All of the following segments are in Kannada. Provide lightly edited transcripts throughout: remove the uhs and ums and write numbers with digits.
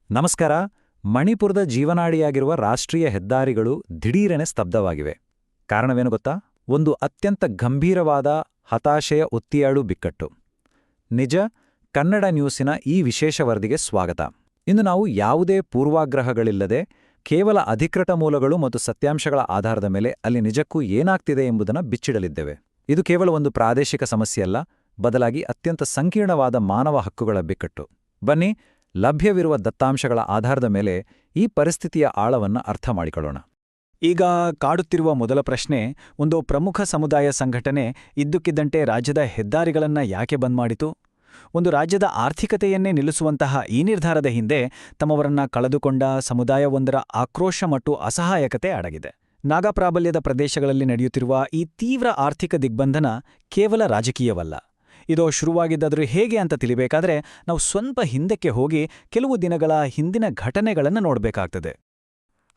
ನಮಸ್ಕಾರ. ಮಣಿಪುರದ ಜೀವನಾಡಿಯಾಗಿರುವ ರಾಷ್ಟ್ರೀಯ ಹೆದ್ದಾರಿಗಳು ದಿಢೀರನೆ ಸ್ತಬ್ಧವಾಗಿವೆ. ಕಾರಣವೇನು ಗೊತ್ತಾ? ಒಂದು ಅತ್ಯಂತ ಗಂಭೀರವಾದ ಹತಾಶೆಯ ಒತ್ತಿಯಾಳು ಬಿಕ್ಕಟ್ಟು. ನಿಜ, ಕನ್ನಡ ನ್ಯೂಸಿನ ಈ ವಿಶೇಷ ವರದಿಗೆ ಸ್ವಾಗತ. ಇಂದು ನಾವು ಯಾವುದೇ ಪೂರ್ವಾಗ್ರಹಗಳಿಲ್ಲದೆ ಕೇವಲ ಅಧಿಕೃತ ಮೂಲಗಳು ಮತ್ತು ಸತ್ಯಾಂಶಗಳ ಆಧಾರದ ಮೇಲೆ ಅಲ್ಲಿ ನಿಜಕ್ಕೂ ಏನಾಗ್ತಿದೆ ಎಂಬುದನ್ನು ಬಿಚ್ಚಿಡಲಿದ್ದೇವೆ. ಇದು ಕೇವಲ ಒಂದು ಪ್ರಾದೇಶಿಕ ಸಮಸ್ಯೆಯಲ್ಲ, ಬದಲಾಗಿ ಅತ್ಯಂತ ಸಂಕೀರ್ಣವಾದ ಮಾನವ ಹಕ್ಕುಗಳ ಬಿಕ್ಕಟ್ಟು. ಬನ್ನಿ, ಲಭ್ಯವಿರುವ ದತ್ತಾಂಶಗಳ ಆಧಾರದ ಮೇಲೆ ಈ ಪರಿಸ್ಥಿತಿಯ ಆಳವನ್ನು ಅರ್ಥ ಮಾಡಿಕೊಳ್ಳೋಣ. ಈಗ ಕಾಡುತ್ತಿರುವ ಮೊದಲ ಪ್ರಶ್ನೆ, ಒಂದು ಪ್ರಮುಖ ಸಮುದಾಯ ಸಂಘಟನೆ ಇದ್ದಕ್ಕಿದ್ದಂತೆ ರಾಜ್ಯದ ಹೆದ್ದಾರಿಗಳನ್ನು ಯಾಕೆ ಬಂದ್ ಮಾಡಿತು? ಒಂದು ರಾಜ್ಯದ ಆರ್ಥಿಕತೆಯನ್ನೇ ನಿಲ್ಲಿಸುವಂತಹ ಈ ನಿರ್ಧಾರದ ಹಿಂದೆ ತಮ್ಮವರನ್ನ ಕಳೆದುಕೊಂಡ ಸಮುದಾಯವೊಂದರ ಆಕ್ರೋಶ ಮತ್ತು ಅಸಹಾಯಕತೆ ಅಡಗಿದೆ. ನಾಗಾ ಪ್ರಾಬಲ್ಯದ ಪ್ರದೇಶಗಳಲ್ಲಿ ನಡೆಯುತ್ತಿರುವ ಈ ತೀವ್ರ ಆರ್ಥಿಕ ದಿಗ್ಬಂಧನ ಕೇವಲ ರಾಜಕೀಯವಲ್ಲ. ಇದು ಶುರುವಾಗಿದ್ದಾದರೂ ಹೇಗೆ ಅಂತ ತಿಳಿಬೇಕಾದ್ರೆ ನಾವು ಸ್ವಲ್ಪ ಹಿಂದಕ್ಕೆ ಹೋಗಿ ಕೆಲವು ದಿನಗಳ ಹಿಂದಿನ ಘಟನೆಗಳನ್ನು ನೋಡಬೇಕಾಗ್ತದೆ.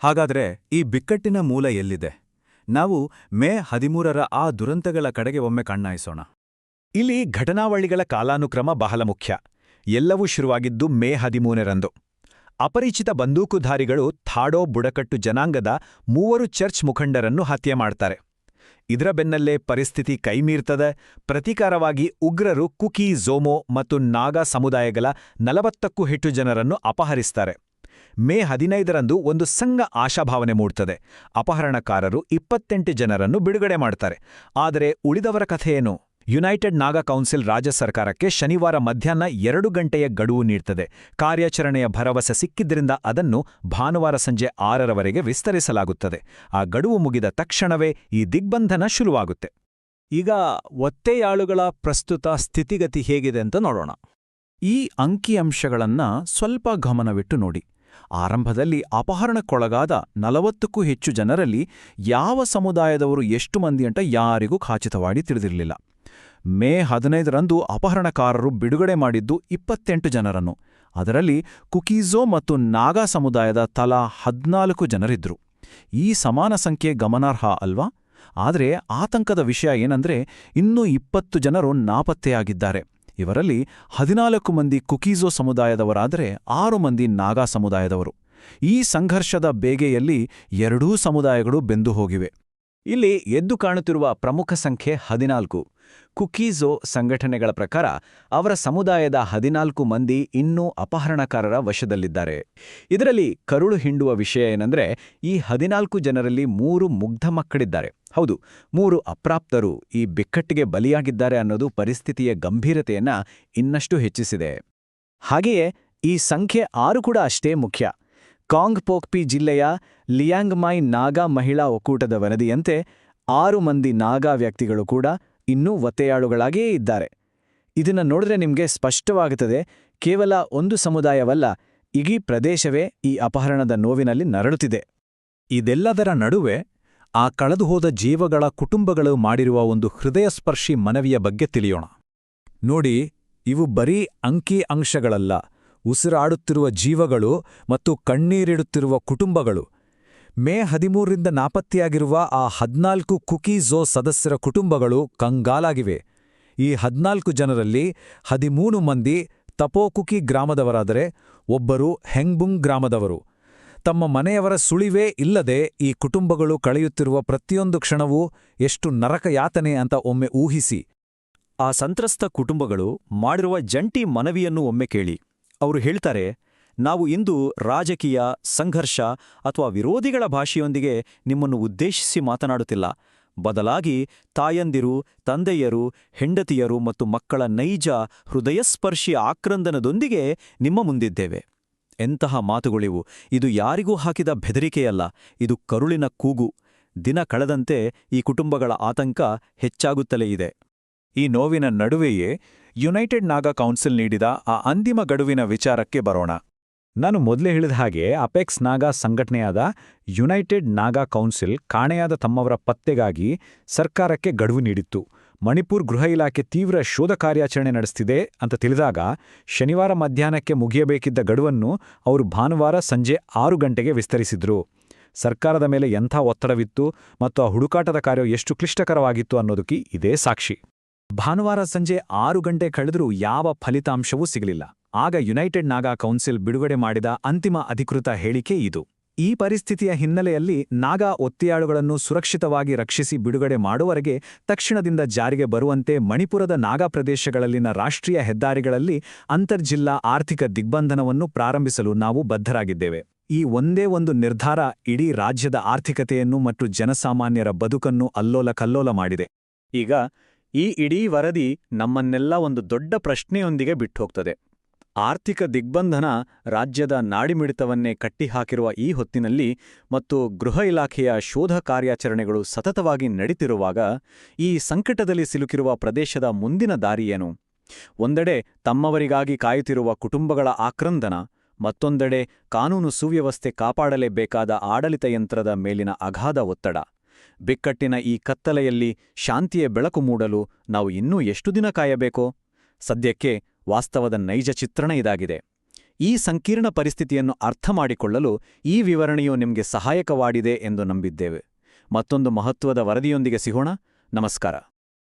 ಹಾಗಾದ್ರೆ ಈ ಬಿಕ್ಕಟ್ಟಿನ ಮೂಲ ಎಲ್ಲಿದೆ? ನಾವು ಮೇ 13ರ ಆ ದುರಂತಗಳ ಕಡೆಗೆ ಒಮ್ಮೆ ಕಣ್ಣಾಯಿಸೋಣ. ಇಲ್ಲಿ ಘಟನಾವಳಿಗಳ ಕಾಲಾನುಕ್ರಮ ಬಹಳ ಮುಖ್ಯ. ಎಲ್ಲವೂ ಶುರುವಾಗಿದ್ದು ಮೇ 13ರಂದು. ಅಪರಿಚಿತ ಬಂದೂಕುಧಾರಿಗಳು ಥಾಡೋ ಬುಡಕಟ್ಟು ಜನಾಂಗದ 3 ಚರ್ಚ್ ಮುಖಂಡರನ್ನು ಹತ್ಯೆ ಮಾಡ್ತಾರೆ. ಇದರ ಬೆನ್ನಲ್ಲೇ ಪರಿಸ್ಥಿತಿ ಕೈಮೀರ್ತದೆ. ಪ್ರತೀಕಾರವಾಗಿ ಉಗ್ರರು ಕುಕಿ, ಝೋಮೋ ಮತ್ತು ನಾಗಾ ಸಮುದಾಯಗಳ 40ಕ್ಕೂ ಹೆಚ್ಚು ಜನರನ್ನು ಅಪಹರಿಸ್ತಾರೆ. ಮೇ 15ರಂದು ಒಂದು ಸಣ್ಣ ಆಶಾಭಾವನೆ ಮೂಡ್ತದೆ. ಅಪಹರಣಕಾರರು 28 ಜನರನ್ನು ಬಿಡುಗಡೆ ಮಾಡ್ತಾರೆ. ಆದರೆ ಉಳಿದವರ ಕಥೆಯೇನು? ಯುನೈಟೆಡ್ ನಾಗಾ ಕೌನ್ಸಿಲ್ ರಾಜ್ಯ ಸರ್ಕಾರಕ್ಕೆ ಶನಿವಾರ ಮಧ್ಯಾಹ್ನ 2 ಗಂಟೆಯ ಗಡುವು ನೀಡ್ತದೆ. ಕಾರ್ಯಾಚರಣೆಯ ಭರವಸೆ ಸಿಕ್ಕಿದ್ರಿಂದ ಅದನ್ನು ಭಾನುವಾರ ಸಂಜೆ 6ರವರೆಗೆ ವಿಸ್ತರಿಸಲಾಗುತ್ತದೆ. ಆ ಗಡುವು ಮುಗಿದ ತಕ್ಷಣವೇ ಈ ದಿಗ್ಬಂಧನ ಶುರುವಾಗುತ್ತೆ. ಈಗ ಒತ್ತೆಯಾಳುಗಳ ಪ್ರಸ್ತುತ ಸ್ಥಿತಿಗತಿ ಹೇಗಿದೆ ಅಂತ ನೋಡೋಣ. ಈ ಅಂಕಿಅಂಶಗಳನ್ನ ಸ್ವಲ್ಪ ಗಮನವಿಟ್ಟು ನೋಡಿ. ಆರಂಭದಲ್ಲಿ ಅಪಹರಣಕ್ಕೊಳಗಾದ 40ಕ್ಕೂ ಹೆಚ್ಚು ಜನರಲ್ಲಿ ಯಾವ ಸಮುದಾಯದವರು ಎಷ್ಟು ಮಂದಿ ಅಂತ ಯಾರಿಗೂ ಖಚಿತವಾಗಿ ತಿಳಿದಿರಲಿಲ್ಲ. ಮೇ 15ರಂದು ಅಪಹರಣಕಾರರು ಬಿಡುಗಡೆ ಮಾಡಿದ್ದು 28 ಜನರನ್ನು. ಅದರಲ್ಲಿ ಕುಕೀಜೋ ಮತ್ತು ನಾಗಾ ಸಮುದಾಯದ ತಲಾ 14 ಜನರಿದ್ರು. ಈ ಸಮಾನ ಸಂಖ್ಯೆ ಗಮನಾರ್ಹ ಅಲ್ವಾ? ಆದರೆ ಆತಂಕದ ವಿಷಯ ಏನಂದ್ರೆ, ಇನ್ನೂ 20 ಜನರು ನಾಪತ್ತೆಯಾಗಿದ್ದಾರೆ. ಇವರಲ್ಲಿ 14 ಮಂದಿ ಕುಕೀಜೋ ಸಮುದಾಯದವರಾದರೆ 6 ಮಂದಿ ನಾಗಾ ಸಮುದಾಯದವರು. ಈ ಸಂಘರ್ಷದ ಬೇಗೆಯಲ್ಲಿ ಎರಡೂ ಸಮುದಾಯಗಳು ಬೆಂದು ಹೋಗಿವೆ. ಇಲ್ಲಿ ಎದ್ದು ಕಾಣುತ್ತಿರುವ ಪ್ರಮುಖ ಸಂಖ್ಯೆ 14. ಕುಕೀಜೋ ಸಂಘಟನೆಗಳ ಪ್ರಕಾರ ಅವರ ಸಮುದಾಯದ 14 ಮಂದಿ ಇನ್ನೂ ಅಪಹರಣಕಾರರ ವಶದಲ್ಲಿದ್ದಾರೆ. ಇದರಲ್ಲಿ ಕರುಳು ಹಿಂಡುವ ವಿಷಯ ಏನಂದ್ರೆ, ಈ 14 ಜನರಲ್ಲಿ 3 ಮುಗ್ಧ ಮಕ್ಕಳಿದ್ದಾರೆ. ಹೌದು, 3 ಅಪ್ರಾಪ್ತರು ಈ ಬಿಕ್ಕಟ್ಟಿಗೆ ಬಲಿಯಾಗಿದ್ದಾರೆ ಅನ್ನೋದು ಪರಿಸ್ಥಿತಿಯ ಗಂಭೀರತೆಯನ್ನ ಇನ್ನಷ್ಟು ಹೆಚ್ಚಿಸಿದೆ. ಹಾಗೆಯೇ ಈ ಸಂಖ್ಯೆ 6 ಕೂಡ ಅಷ್ಟೇ ಮುಖ್ಯ. ಕಾಂಗ್ ಪೋಕ್ಪಿ ಜಿಲ್ಲೆಯ ಲಿಯಾಂಗ್ಮೈ ನಾಗಾ ಮಹಿಳಾ ಒಕ್ಕೂಟದ ವರದಿಯಂತೆ 6 ಮಂದಿ ನಾಗಾ ವ್ಯಕ್ತಿಗಳು ಕೂಡ ಇನ್ನೂ ಒತ್ತೆಯಾಳುಗಳಾಗಿಯೇ ಇದ್ದಾರೆ. ಇದನ್ನ ನೋಡಿದ್ರೆ ನಿಮ್ಗೆ ಸ್ಪಷ್ಟವಾಗುತ್ತದೆ, ಕೇವಲ ಒಂದು ಸಮುದಾಯವಲ್ಲ, ಇಡೀ ಪ್ರದೇಶವೇ ಈ ಅಪಹರಣದ ನೋವಿನಲ್ಲಿ ನರಳುತ್ತಿದೆ. ಇದೆಲ್ಲದರ ನಡುವೆ ಆ ಕಳೆದುಹೋದ ಜೀವಗಳ ಕುಟುಂಬಗಳು ಮಾಡಿರುವ ಒಂದು ಹೃದಯಸ್ಪರ್ಶಿ ಮನವಿಯ ಬಗ್ಗೆ ತಿಳಿಯೋಣ. ನೋಡಿ, ಇವು ಬರೀ ಅಂಕಿ ಅಂಶಗಳಲ್ಲ, ಉಸಿರಾಡುತ್ತಿರುವ ಜೀವಗಳು ಮತ್ತು ಕಣ್ಣೀರಿಡುತ್ತಿರುವ ಕುಟುಂಬಗಳು. ಮೇ 13ರಿಂದ ನಾಪತ್ತೆಯಾಗಿರುವ ಆ 14 ಕುಕೀಜೋ ಸದಸ್ಯರ ಕುಟುಂಬಗಳು ಕಂಗಾಲಾಗಿವೆ. ಈ 14 ಜನರಲ್ಲಿ 13 ಮಂದಿ ತಪೋಕುಕಿ ಗ್ರಾಮದವರಾದರೆ ಒಬ್ಬರು ಹೆಂಗ್ಬುಂಗ್ ಗ್ರಾಮದವರು. ತಮ್ಮ ಮನೆಯವರ ಸುಳಿವೇ ಇಲ್ಲದೆ ಈ ಕುಟುಂಬಗಳು ಕಳೆಯುತ್ತಿರುವ ಪ್ರತಿಯೊಂದು ಕ್ಷಣವೂ ಎಷ್ಟು ನರಕಯಾತನೆ ಅಂತ ಒಮ್ಮೆ ಊಹಿಸಿ. ಆ ಸಂತ್ರಸ್ತ ಕುಟುಂಬಗಳು ಮಾಡಿರುವ ಜಂಟಿ ಮನವಿಯನ್ನು ಒಮ್ಮೆ ಕೇಳಿ. ಅವರು ಹೇಳ್ತಾರೆ, ನಾವು ಇಂದು ರಾಜಕೀಯ, ಸಂಘರ್ಷ ಅಥವಾ ವಿರೋಧಿಗಳ ಭಾಷೆಯೊಂದಿಗೆ ನಿಮ್ಮನ್ನು ಉದ್ದೇಶಿಸಿ ಮಾತನಾಡುತ್ತಿಲ್ಲ. ಬದಲಾಗಿ ತಾಯಂದಿರು, ತಂದೆಯರು, ಹೆಂಡತಿಯರು ಮತ್ತು ಮಕ್ಕಳ ನೈಜ ಹೃದಯಸ್ಪರ್ಶಿ ಆಕ್ರಂದನದೊಂದಿಗೆ ನಿಮ್ಮ ಮುಂದಿದ್ದೇವೆ. ಎಂತಹ ಮಾತುಗಳಿವು! ಇದು ಯಾರಿಗೂ ಹಾಕಿದ ಬೆದರಿಕೆಯಲ್ಲ, ಇದು ಕರುಳಿನ ಕೂಗು. ದಿನ ಕಳೆದಂತೆ ಈ ಕುಟುಂಬಗಳ ಆತಂಕ ಹೆಚ್ಚಾಗುತ್ತಲೇ ಇದೆ. ಈ ನೋವಿನ ನಡುವೆಯೇ ಯುನೈಟೆಡ್ ನಾಗಾ ಕೌನ್ಸಿಲ್ ನೀಡಿದ ಆ ಅಂತಿಮ ಗಡುವಿನ ವಿಚಾರಕ್ಕೆ ಬರೋಣ. ನಾನು ಮೊದಲೇ ಹೇಳಿದ ಹಾಗೆ ಅಪೆಕ್ಸ್ ನಾಗಾ ಸಂಘಟನೆಯಾದ ಯುನೈಟೆಡ್ ನಾಗಾ ಕೌನ್ಸಿಲ್ ಕಾಣೆಯಾದ ತಮ್ಮವರ ಪತ್ತೆಗಾಗಿ ಸರ್ಕಾರಕ್ಕೆ ಗಡುವು ನೀಡಿತ್ತು. ಮಣಿಪುರ್ ಗೃಹ ಇಲಾಖೆ ತೀವ್ರ ಶೋಧ ಕಾರ್ಯಾಚರಣೆ ನಡೆಸ್ತಿದೆ ಅಂತ ತಿಳಿದಾಗ ಶನಿವಾರ ಮಧ್ಯಾಹ್ನಕ್ಕೆ ಮುಗಿಯಬೇಕಿದ್ದ ಗಡುವನ್ನು ಅವರು ಭಾನುವಾರ ಸಂಜೆ 6 ಗಂಟೆಗೆ ವಿಸ್ತರಿಸಿದ್ರು. ಸರ್ಕಾರದ ಮೇಲೆ ಎಂಥ ಒತ್ತಡವಿತ್ತು ಮತ್ತು ಆ ಹುಡುಕಾಟದ ಕಾರ್ಯ ಎಷ್ಟು ಕ್ಲಿಷ್ಟಕರವಾಗಿತ್ತು ಅನ್ನೋದಕ್ಕೆ ಇದೇ ಸಾಕ್ಷಿ. ಭಾನುವಾರ ಸಂಜೆ 6 ಗಂಟೆ ಕಳೆದರೂ ಯಾವ ಫಲಿತಾಂಶವೂ ಸಿಗಲಿಲ್ಲ. ಆಗ ಯುನೈಟೆಡ್ ನಾಗಾ ಕೌನ್ಸಿಲ್ ಬಿಡುಗಡೆ ಮಾಡಿದ ಅಂತಿಮ ಅಧಿಕೃತ ಹೇಳಿಕೆ ಇದು. ಈ ಪರಿಸ್ಥಿತಿಯ ಹಿನ್ನೆಲೆಯಲ್ಲಿ ನಾಗಾ ಒತ್ತೆಯಾಳುಗಳನ್ನು ಸುರಕ್ಷಿತವಾಗಿ ರಕ್ಷಿಸಿ ಬಿಡುಗಡೆ ಮಾಡುವವರೆಗೆ ತಕ್ಷಣದಿಂದ ಜಾರಿಗೆ ಬರುವಂತೆ ಮಣಿಪುರದ ನಾಗಾ ಪ್ರದೇಶಗಳಲ್ಲಿನ ರಾಷ್ಟ್ರೀಯ ಹೆದ್ದಾರಿಗಳಲ್ಲಿ ಅಂತರ್ಜಿಲ್ಲಾ ಆರ್ಥಿಕ ದಿಗ್ಬಂಧನವನ್ನು ಪ್ರಾರಂಭಿಸಲು ನಾವು ಬದ್ಧರಾಗಿದ್ದೇವೆ. ಈ ಒಂದೇ ಒಂದು ನಿರ್ಧಾರ ಇಡೀ ರಾಜ್ಯದ ಆರ್ಥಿಕತೆಯನ್ನು ಮತ್ತು ಜನಸಾಮಾನ್ಯರ ಬದುಕನ್ನು ಅಲ್ಲೋಲಕಲ್ಲೋಲ ಮಾಡಿದೆ. ಈಗ ಈ ಇಡೀ ವರದಿ ನಮ್ಮನ್ನೆಲ್ಲ ಒಂದು ದೊಡ್ಡ ಪ್ರಶ್ನೆಯೊಂದಿಗೆ ಬಿಟ್ಟುಹೋಗ್ತದೆ. ಆರ್ಥಿಕ ದಿಗ್ಬಂಧನ ರಾಜ್ಯದ ನಾಡಿಮಿಡಿತವನ್ನೇ ಕಟ್ಟಿಹಾಕಿರುವ ಈ ಹೊತ್ತಿನಲ್ಲಿ ಮತ್ತು ಗೃಹ ಇಲಾಖೆಯ ಶೋಧ ಕಾರ್ಯಾಚರಣೆಗಳು ಸತತವಾಗಿ ನಡೀತಿರುವಾಗ ಈ ಸಂಕಟದಲ್ಲಿ ಸಿಲುಕಿರುವ ಪ್ರದೇಶದ ಮುಂದಿನ ದಾರಿಯೇನು? ಒಂದೆಡೆ ತಮ್ಮವರಿಗಾಗಿ ಕಾಯುತ್ತಿರುವ ಕುಟುಂಬಗಳ ಆಕ್ರಂದನ, ಮತ್ತೊಂದೆಡೆ ಕಾನೂನು ಸುವ್ಯವಸ್ಥೆ ಕಾಪಾಡಲೇಬೇಕಾದ ಆಡಳಿತ ಯಂತ್ರದ ಮೇಲಿನ ಅಗಾಧ ಒತ್ತಡ. ಬಿಕ್ಕಟ್ಟಿನ ಈ ಕತ್ತಲೆಯಲ್ಲಿ ಶಾಂತಿಯ ಬೆಳಕು ಮೂಡಲು ನಾವು ಇನ್ನೂ ಎಷ್ಟು ದಿನ ಕಾಯಬೇಕೋ? ಸದ್ಯಕ್ಕೆ ವಾಸ್ತವದ ನೈಜ ಚಿತ್ರಣ ಇದಾಗಿದೆ. ಈ ಸಂಕೀರ್ಣ ಪರಿಸ್ಥಿತಿಯನ್ನು ಅರ್ಥಮಾಡಿಕೊಳ್ಳಲು ಈ ವಿವರಣೆಯು ನಿಮಗೆ ಸಹಾಯಕವಾಗಿದೆ ಎಂದು ನಂಬಿದ್ದೇವೆ. ಮತ್ತೊಂದು ಮಹತ್ವದ ವರದಿಯೊಂದಿಗೆ ಸಿಗೋಣ. ನಮಸ್ಕಾರ.